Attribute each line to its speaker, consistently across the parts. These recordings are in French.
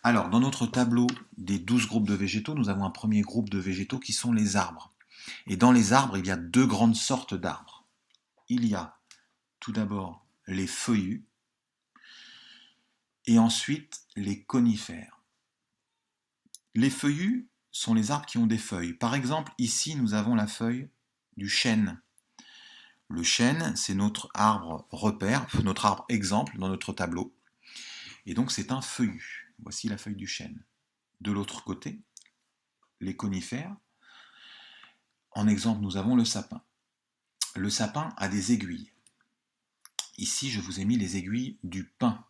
Speaker 1: Alors, dans notre tableau des 12 groupes de végétaux, nous avons un premier groupe de végétaux qui sont les arbres. Et dans les arbres, il y a deux grandes sortes d'arbres. Il y a tout d'abord les feuillus et ensuite les conifères. Les feuillus sont les arbres qui ont des feuilles. Par exemple, ici, nous avons la feuille du chêne. Le chêne, c'est notre arbre repère, notre arbre exemple dans notre tableau. Et donc, c'est un feuillu. Voici la feuille du chêne. De l'autre côté, les conifères. En exemple, nous avons le sapin. Le sapin a des aiguilles. Ici, je vous ai mis les aiguilles du pin.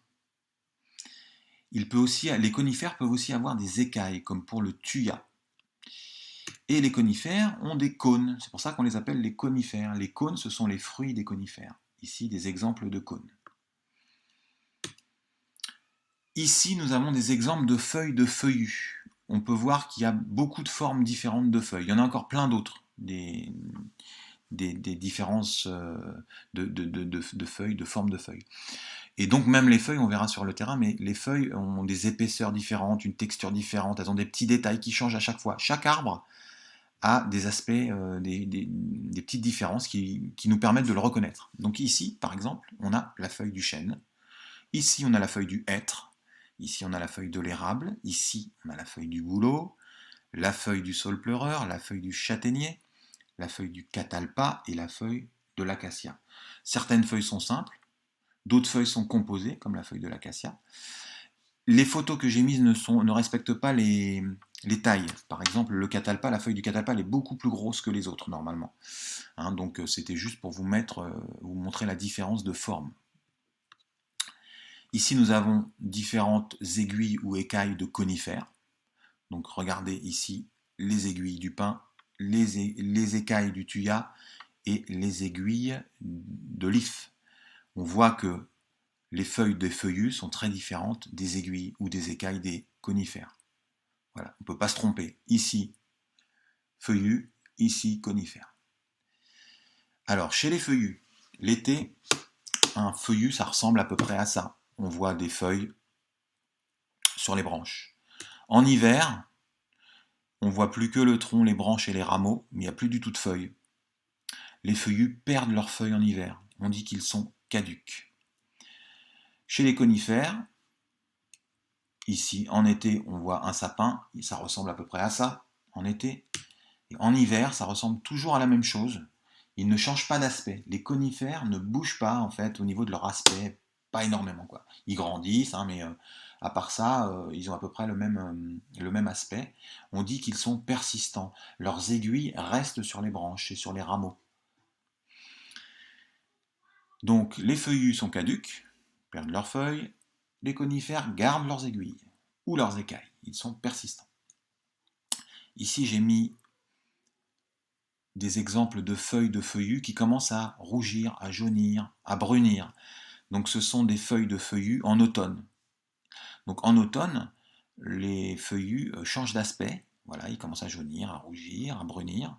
Speaker 1: Les conifères peuvent aussi avoir des écailles, comme pour le thuya. Et les conifères ont des cônes, c'est pour ça qu'on les appelle les conifères. Les cônes, ce sont les fruits des conifères. Ici, des exemples de cônes. Ici, nous avons des exemples de feuilles de feuillus. On peut voir qu'il y a beaucoup de formes différentes de feuilles. Il y en a encore plein d'autres, des différences de feuilles, de formes de feuilles. Et donc même les feuilles, on verra sur le terrain, mais les feuilles ont des épaisseurs différentes, une texture différente, elles ont des petits détails qui changent à chaque fois. Chaque arbre a des aspects, des petites différences qui nous permettent de le reconnaître. Donc ici, par exemple, on a la feuille du chêne, ici on a la feuille du hêtre, ici on a la feuille de l'érable, ici on a la feuille du bouleau, la feuille du saule pleureur, la feuille du châtaignier, la feuille du catalpa et la feuille de l'acacia. Certaines feuilles sont simples, d'autres feuilles sont composées, comme la feuille de l'acacia. Les photos que j'ai mises ne respectent pas les tailles. Par exemple, le catalpa, la feuille du catalpa, elle est beaucoup plus grosse que les autres, normalement. Donc c'était juste pour vous montrer la différence de forme. Ici, nous avons différentes aiguilles ou écailles de conifères. Donc regardez ici les aiguilles du pin, les écailles du thuya et les aiguilles de l'if. On voit que les feuilles des feuillus sont très différentes des aiguilles ou des écailles des conifères. Voilà, on ne peut pas se tromper. Ici, feuillus, ici, conifères. Alors, chez les feuillus, l'été, un feuillu, ça ressemble à peu près à ça. On voit des feuilles sur les branches. En hiver, on voit plus que le tronc, les branches et les rameaux, mais il n'y a plus du tout de feuilles. Les feuillus perdent leurs feuilles en hiver. On dit qu'ils sont caducs. Chez les conifères, ici, en été, on voit un sapin, ça ressemble à peu près à ça, en été. Et en hiver, ça ressemble toujours à la même chose. Ils ne changent pas d'aspect. Les conifères ne bougent pas, en fait, au niveau de leur aspect, pas énormément, quoi. Ils grandissent, mais à part ça, ils ont à peu près le même aspect. On dit qu'ils sont persistants. Leurs aiguilles restent sur les branches et sur les rameaux. Donc, les feuillus sont caducs, perdent leurs feuilles. Les conifères gardent leurs aiguilles ou leurs écailles. Ils sont persistants. Ici, j'ai mis des exemples de feuilles de feuillus qui commencent à rougir, à jaunir, à brunir. Donc ce sont des feuilles de feuillus en automne. Donc en automne, les feuillus changent d'aspect. Voilà, ils commencent à jaunir, à rougir, à brunir.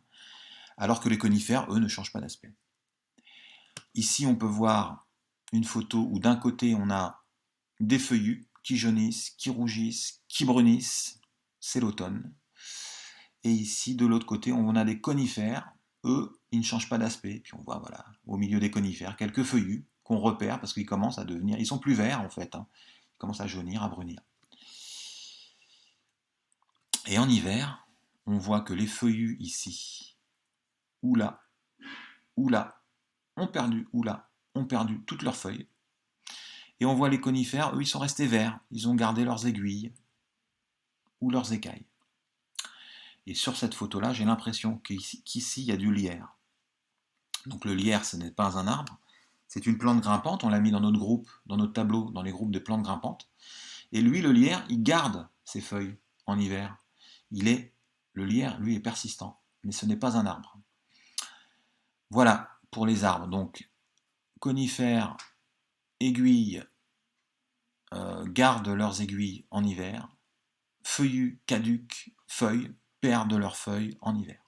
Speaker 1: Alors que les conifères, eux, ne changent pas d'aspect. Ici, on peut voir une photo où d'un côté, on a des feuillus qui jaunissent, qui rougissent, qui brunissent. C'est l'automne. Et ici, de l'autre côté, on a des conifères. Eux, ils ne changent pas d'aspect. Puis on voit, voilà, au milieu des conifères, quelques feuillus qu'on repère parce qu'ils commencent à devenir... Ils sont plus verts, en fait. Ils commencent à jaunir, à brunir. Et en hiver, on voit que les feuillus ici, ou là, ont perdu toutes leurs feuilles. Et on voit les conifères, eux, ils sont restés verts. Ils ont gardé leurs aiguilles ou leurs écailles. Et sur cette photo-là, j'ai l'impression qu'ici, il y a du lierre. Donc le lierre, ce n'est pas un arbre, c'est une plante grimpante, on l'a mis dans notre groupe, dans notre tableau, dans les groupes de plantes grimpantes. Et lui, le lierre, il garde ses feuilles en hiver. Le lierre, lui, est persistant, mais ce n'est pas un arbre. Voilà pour les arbres. Donc conifères, aiguilles, gardent leurs aiguilles en hiver. Feuillus, caducs, feuilles, perdent leurs feuilles en hiver.